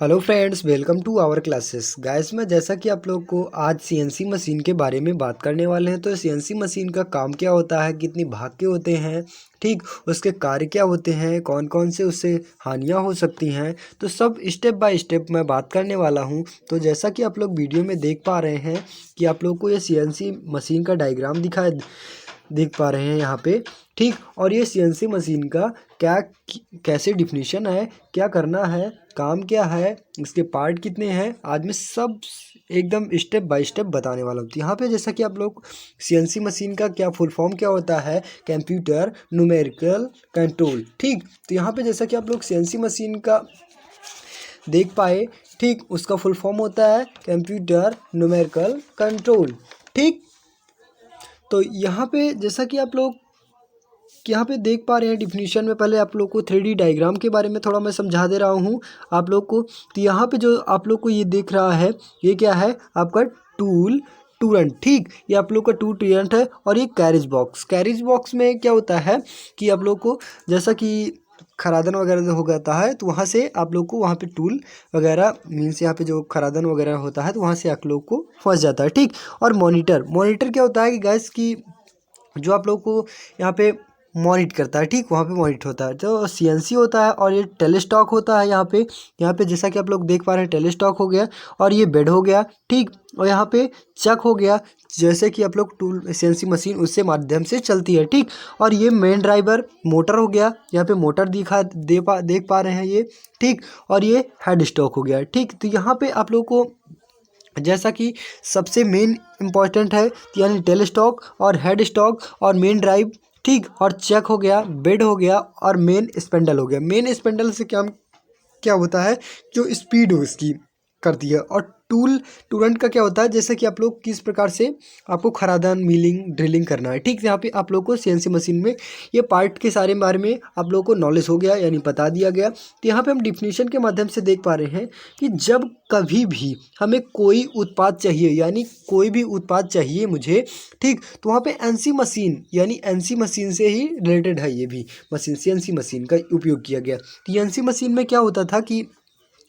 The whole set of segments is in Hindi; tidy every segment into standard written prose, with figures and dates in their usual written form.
Hello friends, welcome to our classes. Guys, मैं जैसा कि आप लोग को आज सीएनसी मशीन के बारे में बात करने वाले हैं। तो सीएनसी मशीन का काम क्या होता है, कितनी भाग के होते हैं, ठीक, उसके कार्य क्या होते हैं, कौन कौन से उससे हानियां हो सकती हैं, तो सब स्टेप बाय स्टेप मैं बात करने वाला हूं। तो जैसा कि आप लोग वीडियो में देख पा रहे हैं कि आप लोग को ये सीएनसी मशीन का डायग्राम देख पा रहे हैं यहाँ पे, ठीक। और ये सीएनसी मशीन का क्या कैसे डिफिनीशन है, क्या करना है, काम क्या है, इसके पार्ट कितने हैं, आज मैं सब एकदम स्टेप बाय स्टेप बताने वाला हूँ। तो यहाँ पे जैसा कि आप लोग सीएनसी मशीन का क्या फुल फॉर्म क्या होता है, कंप्यूटर न्यूमेरिकल कंट्रोल, ठीक। तो यहाँ पे जैसा कि आप लोग सीएनसी मशीन का देख पाए, ठीक, उसका फुल फॉर्म होता है कंप्यूटर न्यूमेरिकल कंट्रोल, ठीक। तो यहाँ पे जैसा कि आप लोग यहाँ पे देख पा रहे हैं डिफिनीशन में, पहले आप लोग को 3D डायग्राम के बारे में थोड़ा मैं समझा दे रहा हूँ आप लोग को। तो यहाँ पे जो आप लोग को ये दिख रहा है, ये क्या है, आपका टूल टूरेंट, ठीक। ये आप लोग का टूल टूरेंट है। और ये कैरेज बॉक्स में क्या होता है कि आप लोग को जैसा कि खरादन वगैरह हो जाता है, तो वहाँ से आप लोग को वहाँ पे टूल वगैरह मीन्स यहाँ पे जो खरादन वगैरह होता है, तो वहाँ से आप लोग को फंस जाता है, ठीक। और मॉनिटर क्या होता है कि गैस की जो आप लोग को यहाँ पे मॉनिट करता है, ठीक, वहाँ पे मॉनिट होता है। तो सीएनसी होता है। और ये टेलीस्टॉक होता है यहाँ पे जैसा कि आप लोग देख पा रहे हैं, टेलीस्टॉक हो गया और ये बेड हो गया, ठीक। और यहाँ पे चक हो गया, जैसे कि आप लोग टूल सीएनसी मशीन उससे माध्यम से चलती है, ठीक। और ये मेन ड्राइवर मोटर हो गया, यहाँ पे मोटर देख पा रहे हैं ये, ठीक। और ये हेड स्टॉक हो गया, ठीक। तो यहाँ पे आप लोग को जैसा कि सबसे मेन इम्पॉर्टेंट है, यानी टेल स्टॉक और हेड स्टॉक और मेन ड्राइव, ठीक। और चेक हो गया, बेड हो गया और मेन स्पेंडल हो गया। मेन स्पेंडल से क्या क्या होता है, जो स्पीड हो इसकी करती है। और टूरेंट का क्या होता है, जैसे कि आप लोग किस प्रकार से आपको खरादान मिलिंग ड्रिलिंग करना है, ठीक। यहाँ पे आप लोग को सीएनसी मशीन में ये पार्ट के सारे बारे में आप लोग को नॉलेज हो गया, यानी बता दिया गया। तो यहाँ पे हम डिफिनीशन के माध्यम से देख पा रहे हैं कि जब कभी भी हमें कोई उत्पाद चाहिए, यानी कोई भी उत्पाद चाहिए मुझे, ठीक, तो वहाँ पे एनसी मशीन यानी एनसी मशीन से ही रिलेटेड है। ये भी मशीन सीएनसी मशीन का उपयोग किया गया। तो एनसी मशीन में क्या होता था कि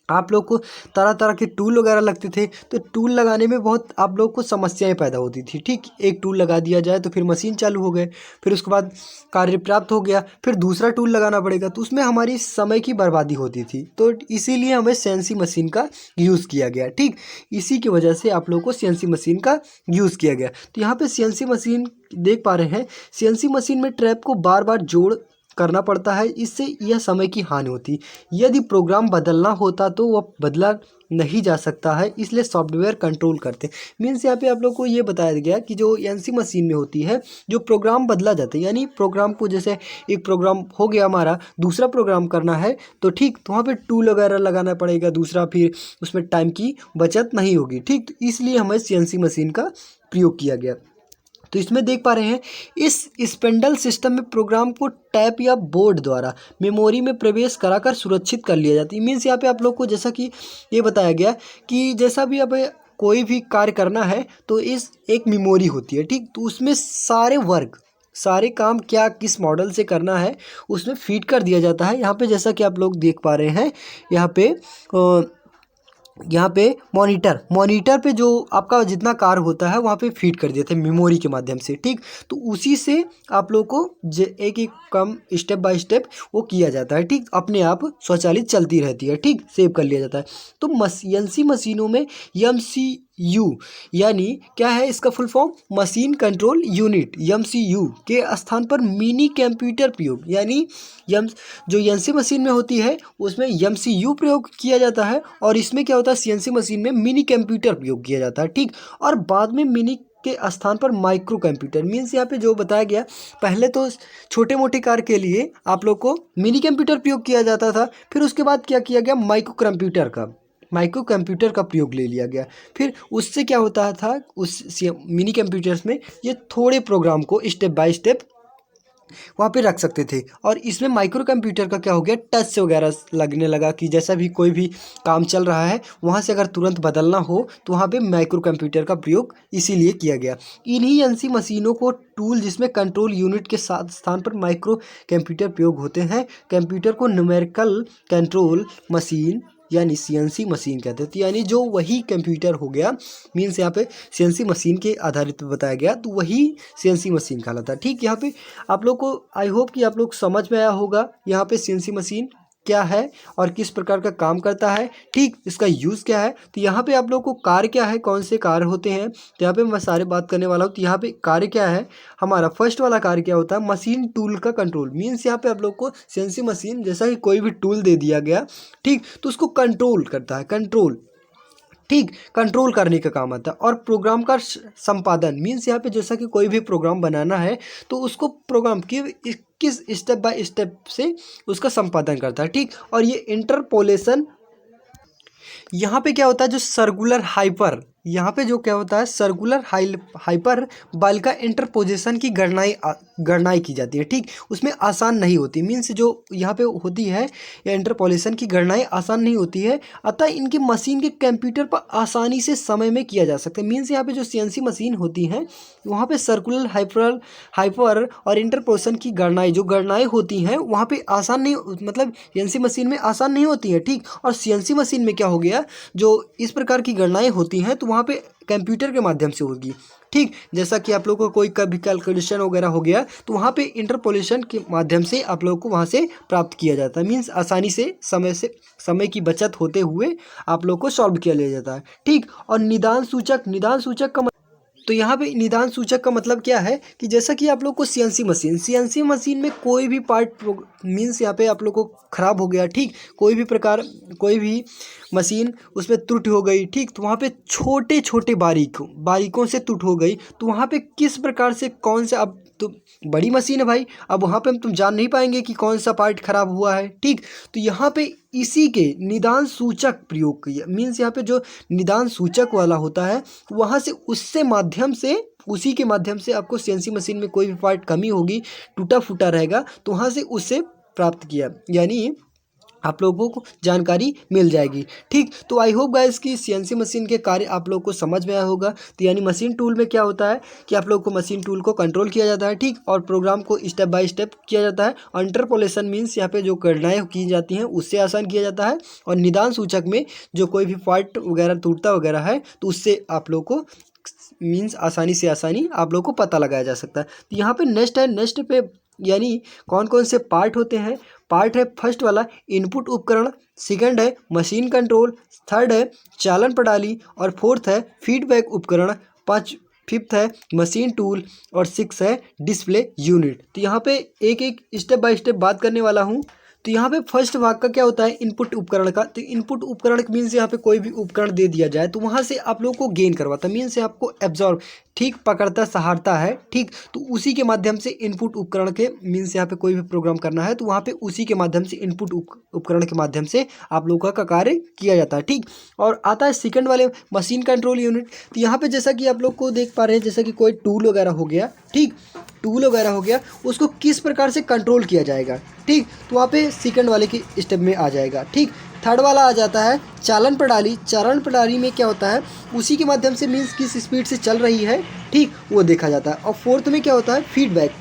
आप लोग को तरह तरह के टूल वगैरह लगते थे। तो टूल लगाने में बहुत आप लोग को समस्याएं पैदा होती थी, ठीक। एक टूल लगा दिया जाए तो फिर मशीन चालू हो गए, फिर उसके बाद कार्य प्राप्त हो गया, फिर दूसरा टूल लगाना पड़ेगा, तो उसमें हमारी समय की बर्बादी होती थी। तो इसीलिए हमें सीएनसी मशीन का यूज़ किया गया, ठीक। इसी की वजह से आप लोग को सीएनसी मशीन का यूज़ किया गया। तो यहाँ पे सीएनसी मशीन देख पा रहे हैं, सीएनसी मशीन में ट्रैप को बार बार जोड़ करना पड़ता है, इससे यह समय की हानि होती। यदि प्रोग्राम बदलना होता तो वह बदला नहीं जा सकता है, इसलिए सॉफ्टवेयर कंट्रोल करते। मीन्स यहाँ पे आप लोग को ये बताया गया कि जो एनसी मशीन में होती है, जो प्रोग्राम बदला जाता है, यानी प्रोग्राम को जैसे एक प्रोग्राम हो गया हमारा, दूसरा प्रोग्राम करना है तो ठीक, तो वहाँ पे टूल वगैरह लगाना पड़ेगा दूसरा, फिर उसमें टाइम की बचत नहीं होगी, ठीक। तो इसलिए हमें सीएनसी मशीन का प्रयोग किया गया। तो इसमें देख पा रहे हैं, इस स्पेंडल सिस्टम में प्रोग्राम को टैप या बोर्ड द्वारा मेमोरी में प्रवेश कराकर सुरक्षित कर लिया जाता है। मीन्स यहाँ पे आप लोग को जैसा कि ये बताया गया कि जैसा भी अब कोई भी कार्य करना है तो इस एक मेमोरी होती है, ठीक। तो उसमें सारे काम क्या किस मॉडल से करना है उसमें फीड कर दिया जाता है। यहाँ पे जैसा कि आप लोग देख पा रहे हैं, यहाँ पे मॉनिटर पे जो आपका जितना कार्य होता है वहाँ पे फीड कर देते हैं मेमोरी के माध्यम से, ठीक। तो उसी से आप लोग को एक एक काम स्टेप बाय स्टेप वो किया जाता है, ठीक। अपने आप स्वचालित चलती रहती है, ठीक, सेव कर लिया जाता है। तो एनसी मशीनों में एमसीयू यानी क्या है, इसका full form machine control unit, MCU के स्थान पर मिनी कंप्यूटर प्रयोग, यानी एम जो एनसी मशीन में होती है उसमें एमसीयू प्रयोग किया जाता है। और इसमें क्या होता है, सीएनसी मशीन में मिनी कंप्यूटर प्रयोग किया जाता है, ठीक। और बाद में मिनी के स्थान पर माइक्रो कंप्यूटर, मीन्स यहाँ पे जो बताया गया, पहले तो छोटे मोटे कार्य के लिए आप लोग को मिनी कंप्यूटर प्रयोग किया जाता था, फिर उसके बाद क्या किया गया, माइक्रो कंप्यूटर का प्रयोग ले लिया गया। फिर उससे क्या होता था, उस मिनी कंप्यूटर्स में ये थोड़े प्रोग्राम को स्टेप बाय स्टेप वहाँ पे रख सकते थे। और इसमें माइक्रो कंप्यूटर का क्या हो गया, टच से वगैरह लगने लगा कि जैसा भी कोई भी काम चल रहा है वहाँ से अगर तुरंत बदलना हो तो वहाँ पे माइक्रो कंप्यूटर का प्रयोग इसीलिए किया गया। इन्हीं एनसी मशीनों को टूल जिसमें कंट्रोल यूनिट के साथ स्थान पर माइक्रो कंप्यूटर प्रयोग होते हैं। कंप्यूटर को न्यूमेरिकल कंट्रोल मशीन यानी सीएनसी मशीन कहते हैं। तो यानी जो वही कंप्यूटर हो गया, मीन्स यहाँ पे सीएनसी मशीन के आधारित पे बताया गया, तो वही सीएनसी मशीन कहलाता है। ठीक, यहाँ पे आप लोग को आई होप कि आप लोग समझ में आया होगा यहाँ पे सीएनसी मशीन क्या है और किस प्रकार का काम करता है। ठीक, इसका यूज़ क्या है। तो यहाँ पे आप लोग को कार्य क्या है, कौन से कार्य होते हैं, तो यहाँ पे मैं सारे बात करने वाला हूँ। तो यहाँ पे कार्य क्या है, हमारा फर्स्ट वाला कार्य क्या होता है, मशीन टूल का कंट्रोल। मीन्स यहाँ पे आप लोग को सीएनसी मशीन जैसा कि कोई भी टूल दे दिया गया, ठीक, तो उसको कंट्रोल करता है, कंट्रोल, ठीक, कंट्रोल करने का काम आता है। और प्रोग्राम का संपादन, मीन्स यहाँ पे जैसा कि कोई भी प्रोग्राम बनाना है तो उसको प्रोग्राम की किस स्टेप बाय स्टेप से उसका संपादन करता है। ठीक, और ये इंटरपोलेशन, यहाँ पे क्या होता है, जो सर्कुलर हाइपर, यहाँ पे जो क्या होता है, सर्कुलर हाइपर बल का इंटरपोजिशन की गणनाएं की जाती है। ठीक, उसमें आसान नहीं होती, मीन्स जो यहाँ पे होती है या इंटरपोलेशन की गणनाएं आसान नहीं होती है, अतः इनकी मशीन के कंप्यूटर पर आसानी से समय में किया जा सकता है। मीन्स यहाँ पे जो सीएनसी मशीन होती है वहाँ पे सर्कुलर हाइपर और इंटरपोलेशन की जो गणनाएं होती हैं वहाँ पे आसान नहीं, मतलब सीएनसी मशीन में आसान नहीं होती है। ठीक, और सीएनसी मशीन में क्या हो गया, जो इस प्रकार की गणनाएं होती हैं तो वहाँ पे कंप्यूटर के माध्यम से होगी। ठीक, जैसा कि आप लोगों को कोई कभी कैलकुलेशन वगैरह हो गया तो वहाँ पे इंटरपोलेशन के माध्यम से आप लोगों को वहाँ से प्राप्त किया जाता है। मीन्स आसानी से समय की बचत होते हुए आप लोग को सॉल्व किया लिया जाता है। ठीक, और निदान सूचक का तो यहाँ पे निदान सूचक का मतलब क्या है कि जैसा कि आप लोग को सीएनसी मशीन में कोई भी पार्ट मीन्स यहाँ पे आप लोग को ख़राब हो गया, ठीक, कोई भी मशीन उसमें त्रुटि हो गई, ठीक, तो वहाँ पे छोटे छोटे बारीकों से त्रुटि हो गई, तो वहाँ पे किस प्रकार से कौन सा, अब तो बड़ी मशीन है भाई, अब वहाँ पे तुम जान नहीं पाएंगे कि कौन सा पार्ट खराब हुआ है। ठीक, तो यहाँ पे इसी के निदान सूचक प्रयोग किया, मीन्स यहाँ पे जो निदान सूचक वाला होता है वहाँ से उसी के माध्यम से आपको सीएनसी मशीन में कोई भी पार्ट कमी होगी, टूटा फूटा रहेगा, तो वहाँ से उससे प्राप्त किया, यानी आप लोगों को जानकारी मिल जाएगी। ठीक, तो आई होप गाइस कि सीएनसी मशीन के कार्य आप लोग को समझ में आया होगा। तो यानी मशीन टूल में क्या होता है कि आप लोग को मशीन टूल को कंट्रोल किया जाता है, ठीक, और प्रोग्राम को स्टेप बाय स्टेप किया जाता है। और इंटरपोलेशन मीन्स यहाँ पे जो गणनाएं की जाती हैं उससे आसान किया जाता है। और निदान सूचक में जो कोई भी पार्ट वगैरह टूटता वगैरह है तो उससे आप लोग को मीन्स आसानी आप लोग को पता लगाया जा सकता है। तो यहाँ पे नेक्स्ट पे यानी कौन कौन से पार्ट होते हैं। पार्ट है फर्स्ट वाला इनपुट उपकरण, सेकंड है मशीन कंट्रोल, थर्ड है चालन प्रणाली और फोर्थ है फीडबैक उपकरण, फिफ्थ है मशीन टूल और सिक्स है डिस्प्ले यूनिट। तो यहाँ पे एक एक स्टेप बाय स्टेप बात करने वाला हूँ। तो यहाँ पे फर्स्ट भाग का क्या होता है, इनपुट उपकरण का। तो इनपुट उपकरण मीन्स यहाँ पे कोई भी उपकरण दे दिया जाए तो वहाँ से आप लोग को गेन करवाता है, मीन्स से आपको एब्जॉर्ब, ठीक, पकड़ता सहारता है, ठीक, तो उसी के माध्यम से इनपुट उपकरण के मीन्स यहाँ पे कोई भी प्रोग्राम करना है तो वहाँ पे उसी के माध्यम से इनपुट उपकरण के माध्यम से आप लोगों का कार्य किया जाता है। ठीक, और आता है सेकंड वाले मशीन कंट्रोल यूनिट। तो यहाँ पे जैसा कि आप लोग को देख पा रहे हैं, जैसा कि कोई टूल वगैरह हो गया, ठीक, टूल वगैरह हो गया, उसको किस प्रकार से कंट्रोल किया जाएगा। ठीक, तो वहाँ पे सेकंड वाले की स्टेप में आ जाएगा। ठीक, थर्ड वाला आ जाता है चालन प्रणाली में क्या होता है, उसी के माध्यम से मीन्स किस स्पीड से चल रही है, ठीक, वो देखा जाता है। और फोर्थ में क्या होता है फीडबैक,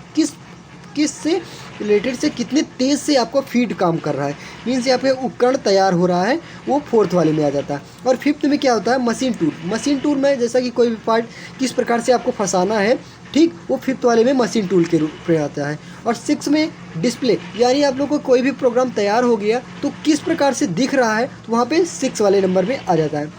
किस से रिलेटेड से कितने तेज़ से आपको फीड काम कर रहा है, मीन्स यहाँ पे उपकरण तैयार हो रहा है, वो फोर्थ वाले में आ जाता है। और फिफ्थ में क्या होता है मशीन टूल में जैसा कि कोई भी पार्ट किस प्रकार से आपको फंसाना है, ठीक, वो फिफ्थ वाले में मशीन टूल के रूप में आता है। और सिक्स में डिस्प्ले, यानी आप लोग को कोई भी प्रोग्राम तैयार हो गया तो किस प्रकार से दिख रहा है, तो वहाँ पे सिक्स वाले नंबर में आ जाता है।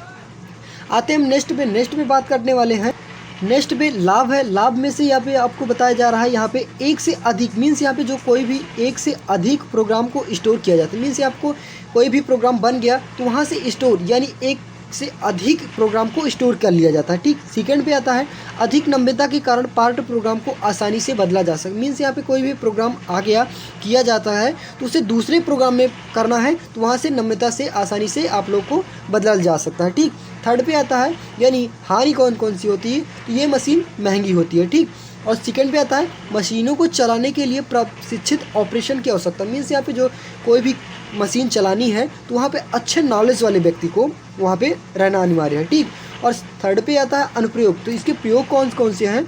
आते हैं हम नेक्स्ट पे बात करने वाले हैं। नेक्स्ट पे लाभ है। लाभ में से यहाँ पे आपको बताया जा रहा है, यहाँ पे एक से अधिक मीन्स यहाँ पे जो कोई भी एक से अधिक प्रोग्राम को स्टोर किया जाता है, मीन्स आपको कोई भी प्रोग्राम बन गया तो वहाँ से स्टोर यानी एक से अधिक प्रोग्राम को स्टोर कर लिया जाता है। ठीक, सेकंड पे आता है अधिक नम्यता के कारण पार्ट प्रोग्राम को आसानी से बदला जा सकता है, मीन्स यहाँ पे कोई भी प्रोग्राम आ गया किया जाता है तो उसे दूसरे प्रोग्राम में करना है तो वहाँ से नम्यता से आसानी से आप लोग को बदला जा सकता है। ठीक, थर्ड पे आता है यानी हानि कौन सी होती है, तो ये मशीन महंगी होती है। ठीक, और सेकंड पे आता है मशीनों को चलाने के लिए प्रशिक्षित ऑपरेशन की आवश्यकता, मीन्स यहाँ पे जो कोई भी मशीन चलानी है तो वहाँ पे अच्छे नॉलेज वाले व्यक्ति को वहाँ पे रहना अनिवार्य है। ठीक, और थर्ड पे आता है अनुप्रयोग, तो इसके प्रयोग कौन से हैं।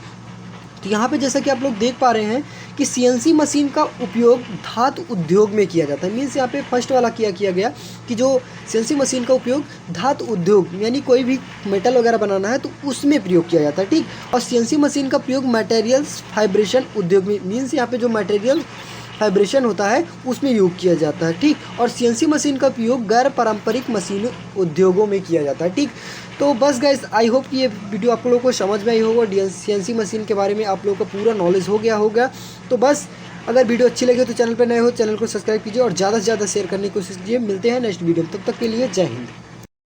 तो यहाँ पे जैसा कि आप लोग देख पा रहे हैं कि सीएनसी मशीन का उपयोग धातु उद्योग में किया जाता है। मीन्स यहाँ पे फर्स्ट वाला किया गया कि जो सीएनसी मशीन का उपयोग धातु उद्योग यानी कोई भी मेटल वगैरह बनाना है तो उसमें प्रयोग किया जाता है, ठीक। और सीएनसी मशीन का प्रयोग मटेरियल्स फाइब्रेशन उद्योग में, मीन्स यहाँ पे जो मटेरियल फाइब्रेशन होता है उसमें योग किया जाता है, ठीक। और सीएनसी मशीन का उपयोग गैर पारंपरिक मशीन उद्योगों में किया जाता है, ठीक। तो बस गाइस, आई होप कि ये वीडियो आप लोगों को समझ में आई होगा, सीएनसी मशीन के बारे में आप लोगों को पूरा नॉलेज हो गया होगा। तो बस अगर वीडियो अच्छी लगे तो चैनल पर नए हो चैनल को सब्सक्राइब कीजिए और ज़्यादा से ज़्यादा शेयर करने की कोशिश कीजिए। मिलते हैं नेक्स्ट वीडियो में, तब तक के लिए जय हिंद।